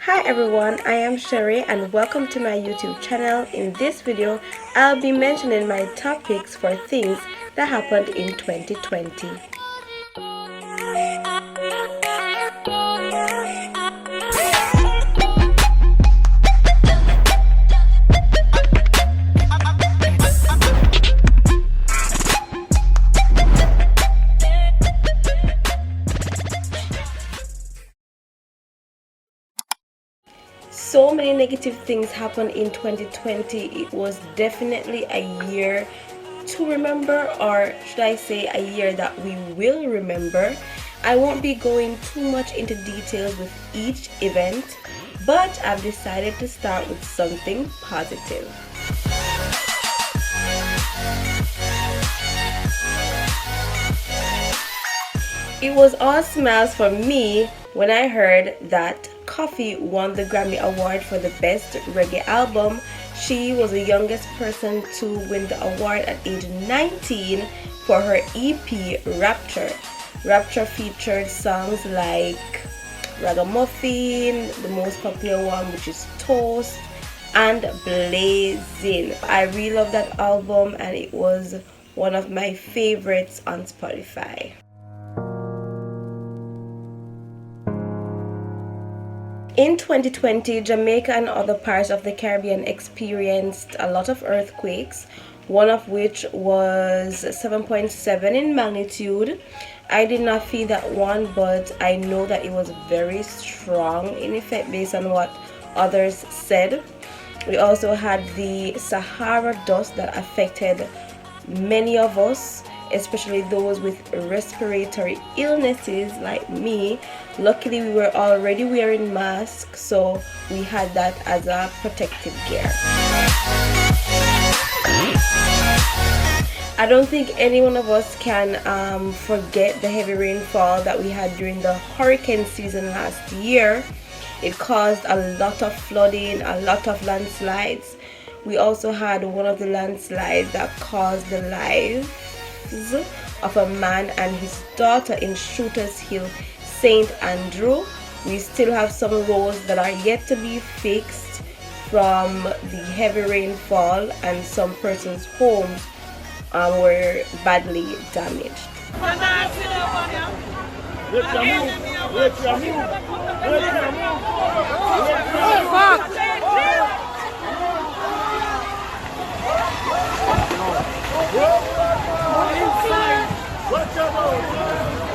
Hi everyone, I am Sherry and welcome to my YouTube channel. In this video, I'll be mentioning my top picks for things that happened in 2020. So many negative things happened in 2020. It was definitely a year to remember, or should I say a year that we will remember. I won't be going too much into details with each event, but I've decided to start with something positive. It was all smiles for me when I heard that Coffee won the Grammy Award for the Best Reggae Album. She was the youngest person to win the award at age 19 for her EP Rapture. Rapture featured songs like Ragamuffin, the most popular one which is Toast, and Blazing. I really love that album and it was one of my favorites on Spotify. In 2020, Jamaica and other parts of the Caribbean experienced a lot of earthquakes, one of which was 7.7 in magnitude. I did not feel that one, but I know that it was very strong in effect based on what others said. We also had the Sahara dust that affected many of us, especially those with respiratory illnesses like me. Luckily, we were already wearing masks, so we had that as a protective gear. I don't think any one of us can forget the heavy rainfall that we had during the hurricane season last year. It caused a lot of flooding, a lot of landslides. We also had one of the landslides that caused the lives of a man and his daughter in Shooters Hill, St. Andrew. We still have some roads that are yet to be fixed from the heavy rainfall, and some persons' homes were badly damaged.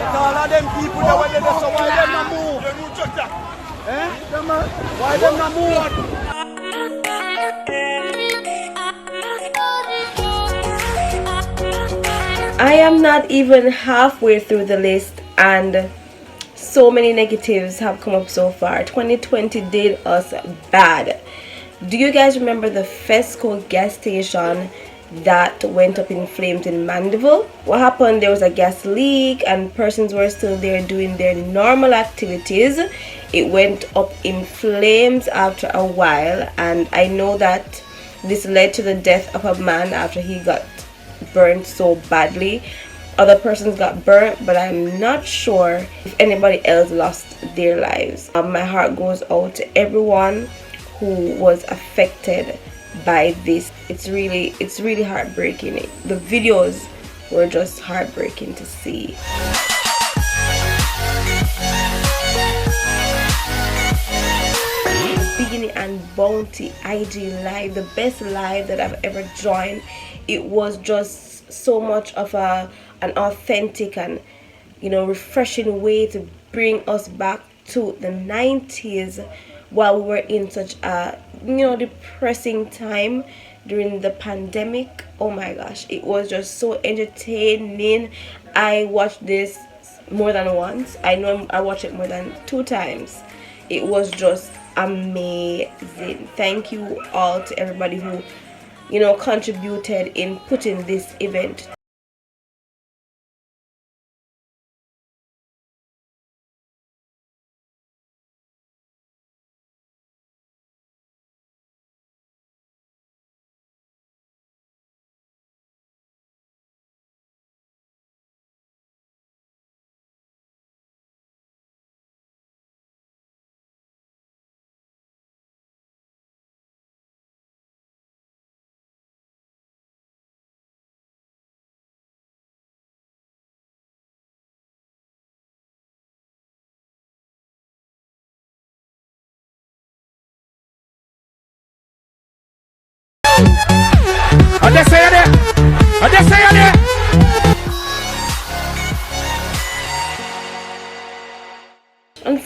All of them people that were there, so why them not move? Why them not move? I am not even halfway through the list and so many negatives have come up so far. 2020 did us bad. Do you guys remember the Fesco gas station that went up in flames in Mandeville? What happened? There was a gas leak and persons were still there doing their normal activities. It went up in flames after a while, and I know that this led to the death of a man after he got burned so badly. Other persons got burnt, but I'm not sure if anybody else lost their lives. My heart goes out to everyone who was affected by this. It's really heartbreaking. The videos were just heartbreaking to see. Beginning and Bounty IG live, the best live that I've ever joined. It was just so much of an authentic and refreshing way to bring us back to the 90s while we were in such a depressing time during the pandemic. Oh my gosh, it was just so entertaining. I watched this more than once. I know I watched it more than 2 times. It was just amazing. Thank you all to everybody who contributed in putting this event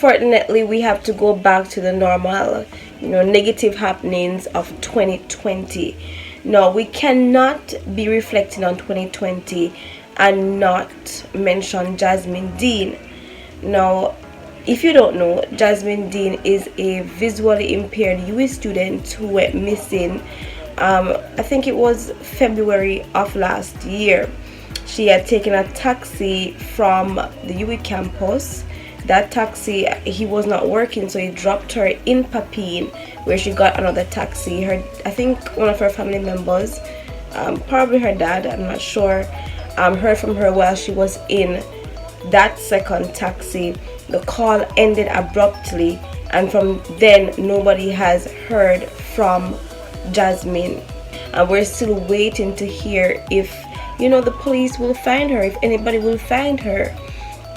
unfortunately we have to go back to the normal, negative happenings of 2020. No, we cannot be reflecting on 2020 and not mention Jasmine Dean. Now, if you don't know, Jasmine Dean is a visually impaired US student who went missing. I think it was February of last year. She had taken a taxi from the UE campus. That taxi, he was not working, so he dropped her in Papine, where she got another taxi. I think one of her family members, probably her dad, I'm not sure, heard from her while she was in that second taxi. The call ended abruptly, and from then nobody has heard from Jasmine, and we're still waiting to hear if the police will find her, if anybody will find her.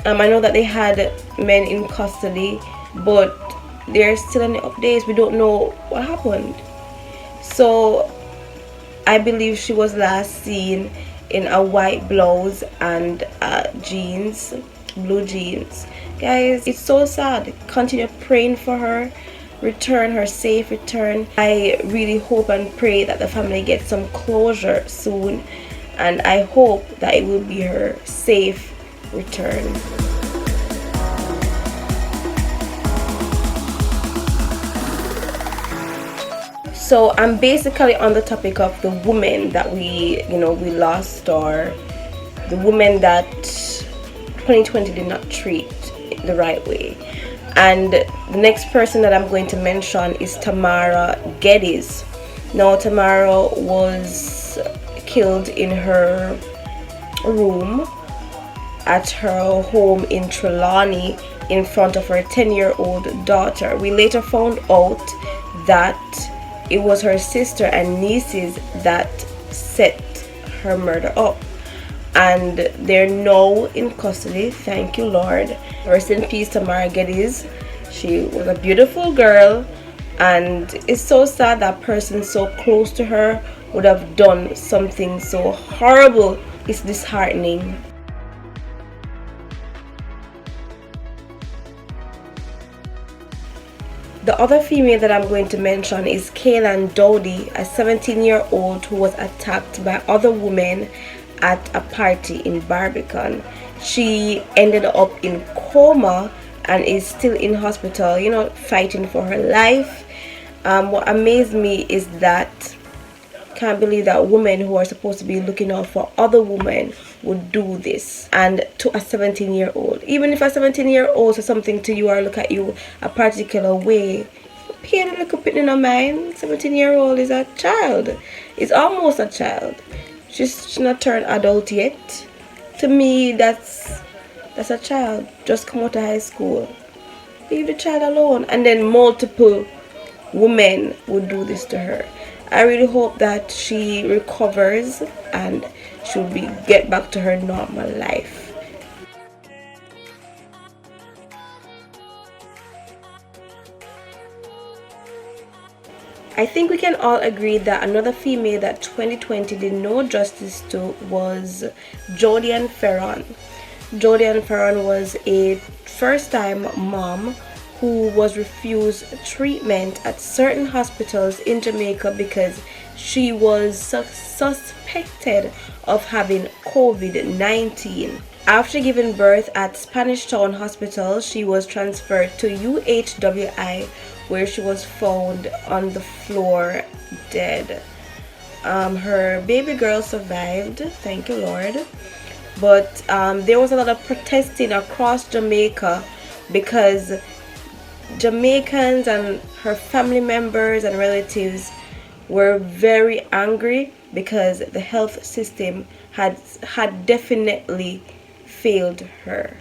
I know that they had men in custody, but there's still any updates. We don't know what happened. So I believe she was last seen in a white blouse and jeans, blue jeans. Guys, it's so sad. Continue praying for her safe return. I really hope and pray that the family gets some closure soon, and I hope that it will be her safe return. So I'm basically on the topic of the woman that we lost, or the woman that 2020 did not treat the right way. And the next person that I'm going to mention is Tamara Graves. Now, Tamara was killed in her room at her home in Trelawney in front of her 10-year-old daughter. We later found out that it was her sister and nieces that set her murder up, and they're now in custody. Thank you, Lord. Rest in peace, Tamara Graves. She was a beautiful girl, and it's so sad that person so close to her would have done something so horrible. It's disheartening. The other female that I'm going to mention is Kailyn Dodie, a 17-year-old who was attacked by other women at a party in Barbican. She ended up in coma and is still in hospital, fighting for her life. What amazed me is that can't believe that women who are supposed to be looking out for other women would do this, and to a 17-year-old. Even if a 17-year-old says something to you or look at you a particular way, pay a little bit in her mind. 17-year-old is a child. It's almost a child. She's not turned adult yet. To me, that's a child. Just come out of high school. Leave the child alone. And then multiple women would do this to her. I really hope that she recovers and she'll get back to her normal life. I think we can all agree that another female that 2020 did no justice to was Jodianne Peron. Jodianne Peron was a first-time mom who was refused treatment at certain hospitals in Jamaica because she was suspected of having COVID-19. After giving birth at Spanish Town Hospital, she was transferred to UHWI, where she was found on the floor dead. Her baby girl survived, thank you, Lord. But there was a lot of protesting across Jamaica because Jamaicans and her family members and relatives were very angry because the health system had definitely failed her.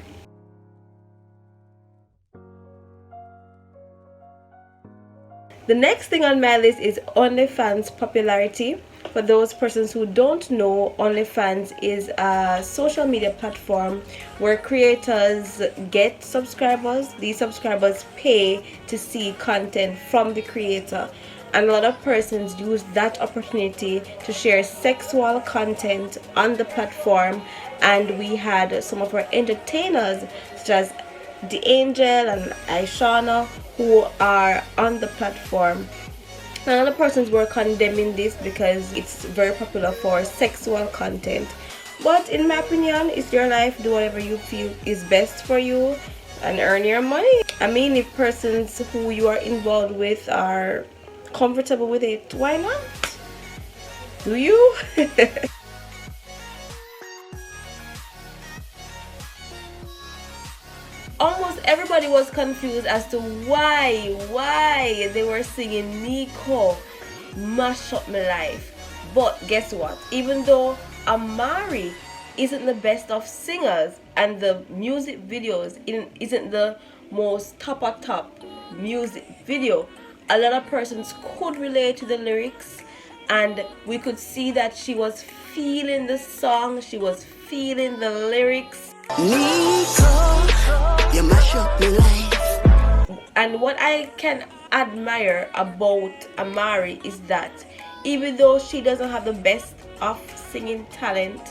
The next thing on my list is OnlyFans popularity. For those persons who don't know, OnlyFans is a social media platform where creators get subscribers. These subscribers pay to see content from the creator, and a lot of persons use that opportunity to share sexual content on the platform. And we had some of our entertainers such as The Angel and Aishana, who are on the platform. And other persons were condemning this because it's very popular for sexual content. But in my opinion, it's your life. Do whatever you feel is best for you and earn your money. I mean, if persons who you are involved with are comfortable with it, why not? Do you? Almost everybody was confused as to why they were singing Nico Mash Up My Life. But guess what? Even though Amari isn't the best of singers and the music videos isn't the most top music video, a lot of persons could relate to the lyrics, and we could see that she was feeling the song, she was feeling the lyrics. Nico, you mash up my life. And what I can admire about Amari is that even though she doesn't have the best of singing talent,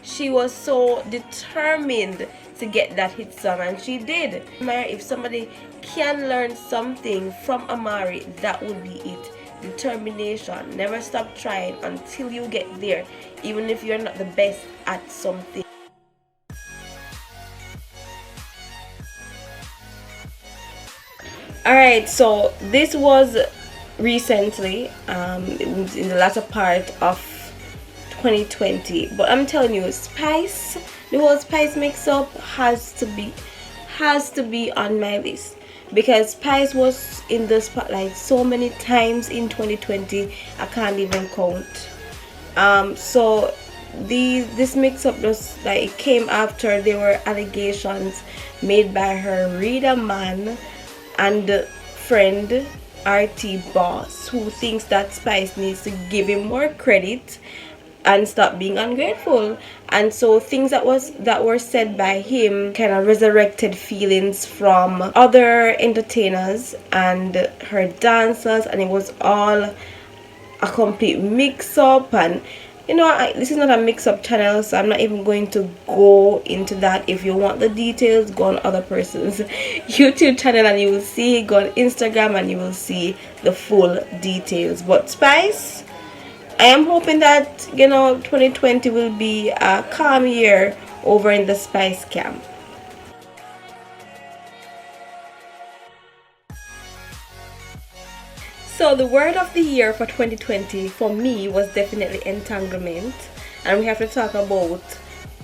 she was so determined to get that hit song, and she did. If somebody can learn something from Amari, that would be it. Determination. Never stop trying until you get there, even if you're not the best at something. Alright, so this was recently in the latter part of 2020, but I'm telling you, Spice, the whole Spice mix-up has to be on my list, because Spice was in the spotlight so many times in 2020 I can't even count. So this mix-up just like came after there were allegations made by her reader man and friend RT Boss, who thinks that Spice needs to give him more credit and stop being ungrateful. And so things that were said by him kind of resurrected feelings from other entertainers and her dancers, and it was all a complete mix-up. And you know, this is not a mix-up channel, so I'm not even going to go into that. If you want the details, go on other person's YouTube channel and you will see. Go on Instagram and you will see the full details. But Spice, I am hoping that, you know, 2020 will be a calm year over in the Spice camp. So the word of the year for 2020 for me was definitely Entanglement, and we have to talk about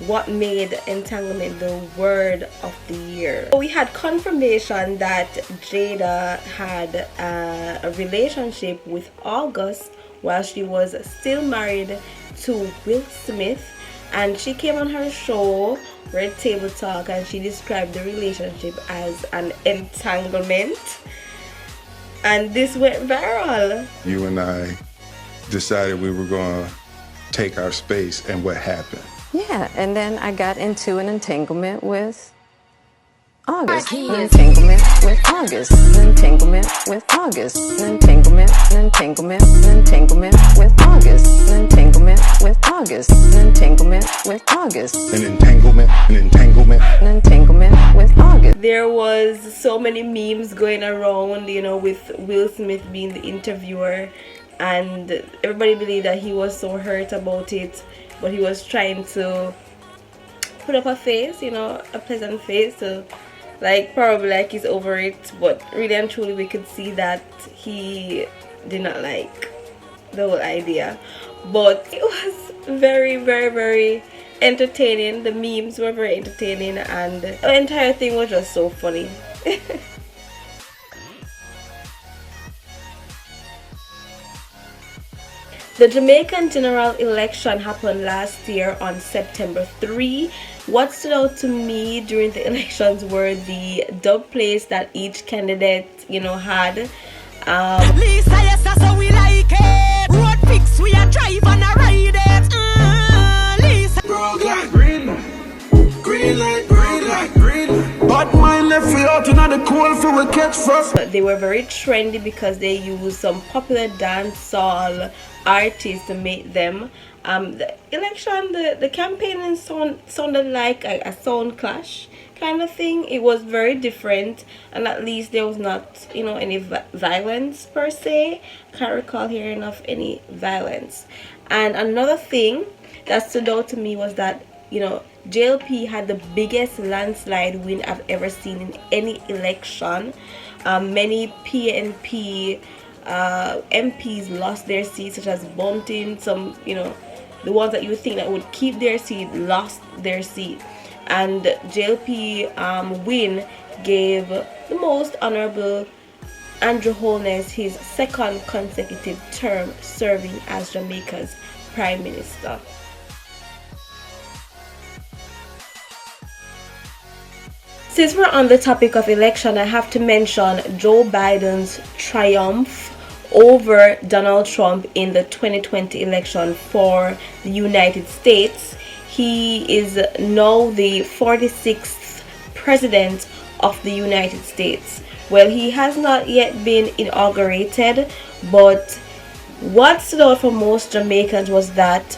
what made Entanglement the word of the year. So we had confirmation that Jada had a relationship with August while she was still married to Will Smith, and she came on her show Red Table Talk and she described the relationship as an entanglement. And this went viral. You and I decided we were going to take our space, and what happened? Yeah, and then I got into an entanglement with August. An entanglement with August. An entanglement with August. An entanglement. An entanglement. An entanglement with August. An entanglement with August. An entanglement with August. An entanglement. An entanglement. An entanglement with August. There was so many memes going around, you know, with Will Smith being the interviewer, and everybody believed that he was so hurt about it, but he was trying to put up a face, you know, a pleasant face, so like probably like he's over it, but really and truly we could see that he did not like the whole idea. But it was very, very, very entertaining. The memes were very entertaining, and the entire thing was just so funny. The Jamaican general election happened last year on September 3. What stood out to me during the elections were the dub plays that each candidate, you know, had. Lisa, yes, that's how we like it. Road fix, we are drive and a ride it. Lisa. Road like green, green like green. But mine left we out in the cold for we catch first. They were very trendy because they used some popular dancehall artists to make them. The election, the campaigning sounded like a sound clash, kind of thing. It was very different, and at least there was not, you know, any violence per se. Can't recall hearing of any violence. And another thing that stood out to me was that, you know, JLP had the biggest landslide win I've ever seen in any election. Many PNP MPs lost their seats, such as Bunting. Some, you know, the ones that you would think that would keep their seat lost their seat. And JLP win gave the most honorable Andrew Holness his second consecutive term serving as Jamaica's Prime Minister. Since we're on the topic of election, I have to mention Joe Biden's triumph over Donald Trump in the 2020 election for the United States. He is now the 46th president of the United States. Well, he has not yet been inaugurated, but what stood out for most Jamaicans was that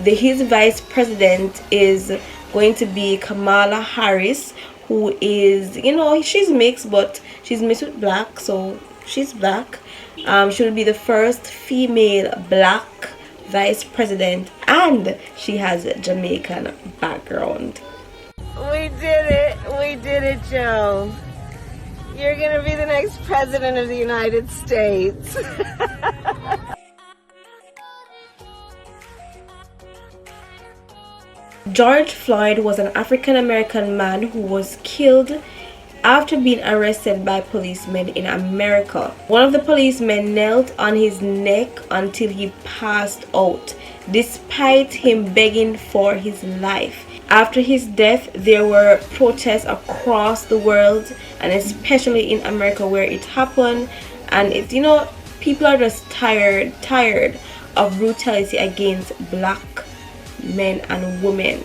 his vice president is going to be Kamala Harris, who is, you know, she's mixed, but she's mixed with black, so she's black. She will be the first female black vice president, and she has a Jamaican background. We did it, Joe. You're gonna be the next president of the United States. George Floyd was an African-American man who was killed after being arrested by policemen in America. One of the policemen knelt on his neck until he passed out, despite him begging for his life. After his death, there were protests across the world, and especially in America where it happened. And it's, you know, people are just tired of brutality against black men and women,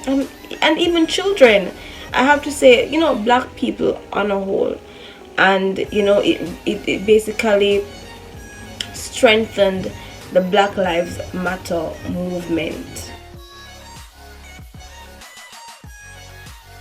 and even children. I have to say, you know, black people on a whole. And, you know, it basically strengthened the Black Lives Matter movement.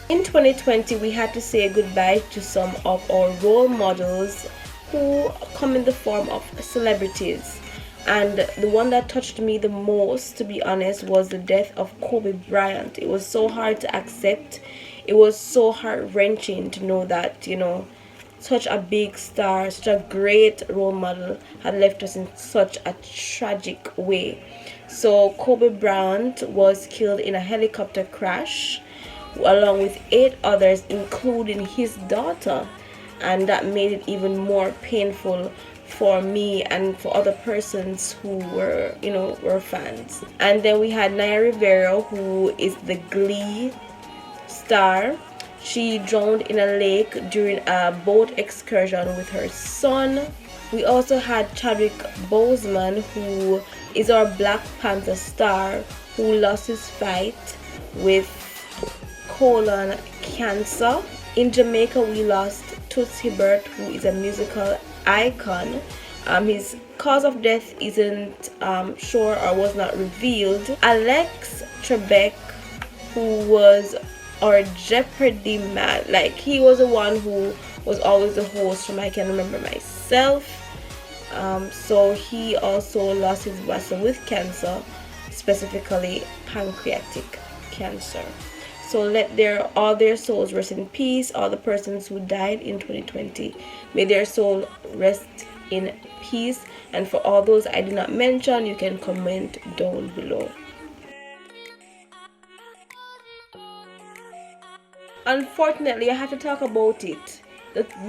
In 2020, we had to say goodbye to some of our role models who come in the form of celebrities. And the one that touched me the most, to be honest, was the death of Kobe Bryant. It was so hard to accept. It was so heart-wrenching to know that, you know, such a big star, such a great role model had left us in such a tragic way. So Kobe Bryant was killed in a helicopter crash along with 8 others, including his daughter. And that made it even more painful for me and for other persons who were, you know, were fans. And then we had Naya Rivera, who is the Glee star. She drowned in a lake during a boat excursion with her son. We also had Chadwick Boseman, who is our Black Panther star, who lost his fight with colon cancer. In Jamaica, we lost Toots Hibbert, who is a musical icon. His cause of death isn't sure or was not revealed. Alex Trebek, who was our Jeopardy man, like he was the one who was always the host from I Can Remember Myself. So he also lost his battle with cancer, specifically pancreatic cancer. So let all their souls rest in peace. All the persons who died in 2020, may their soul rest in peace. And for all those I did not mention, you can comment down below. Unfortunately, I have to talk about it.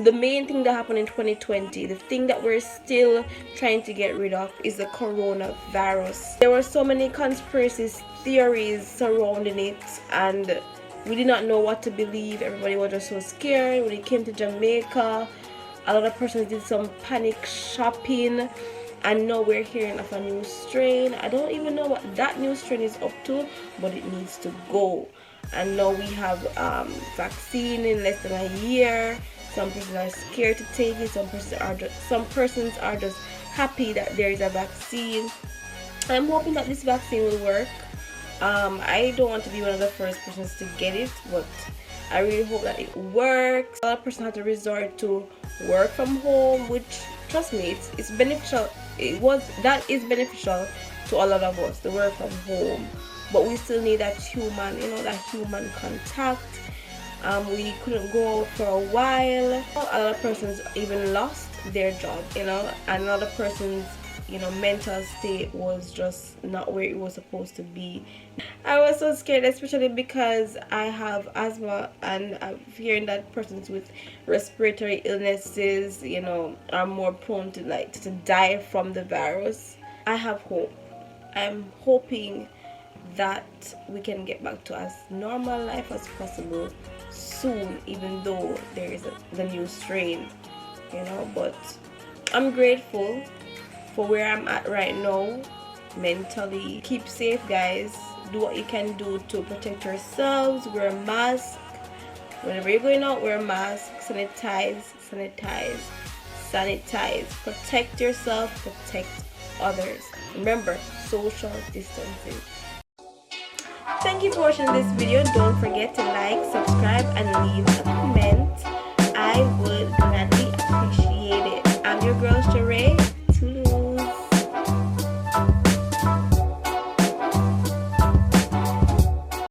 The main thing that happened in 2020, the thing that we're still trying to get rid of, is the coronavirus. There were so many conspiracy theories surrounding it, and we did not know what to believe. Everybody was just so scared. When it came to Jamaica, a lot of persons did some panic shopping, and now we're hearing of a new strain. I don't even know what that new strain is up to, but it needs to go. And now we have vaccine in less than a year. Some people are scared to take it. Some persons are just happy that there is a vaccine. I'm hoping that this vaccine will work. I don't want to be one of the first persons to get it, but I really hope that it works. A lot of person had to resort to work from home, which, trust me, it's beneficial. That is beneficial to a lot of us, the work from home. But we still need that human, that human contact. We couldn't go out for a while. A lot of persons even lost their job, and a lot of persons, mental state was just not where it was supposed to be. I was so scared, especially because I have asthma, and I'm hearing that persons with respiratory illnesses, are more prone to die from the virus. I have hope. I'm hoping that we can get back to as normal life as possible soon, even though there is the new strain, but I'm grateful for where I'm at right now mentally. Keep safe, guys. Do what you can do to protect yourselves. Wear a mask whenever you're going out. Wear a mask. Sanitize. Protect yourself, protect others. Remember, social distancing. Thank you for watching this video. Don't forget to like, subscribe, and leave a comment.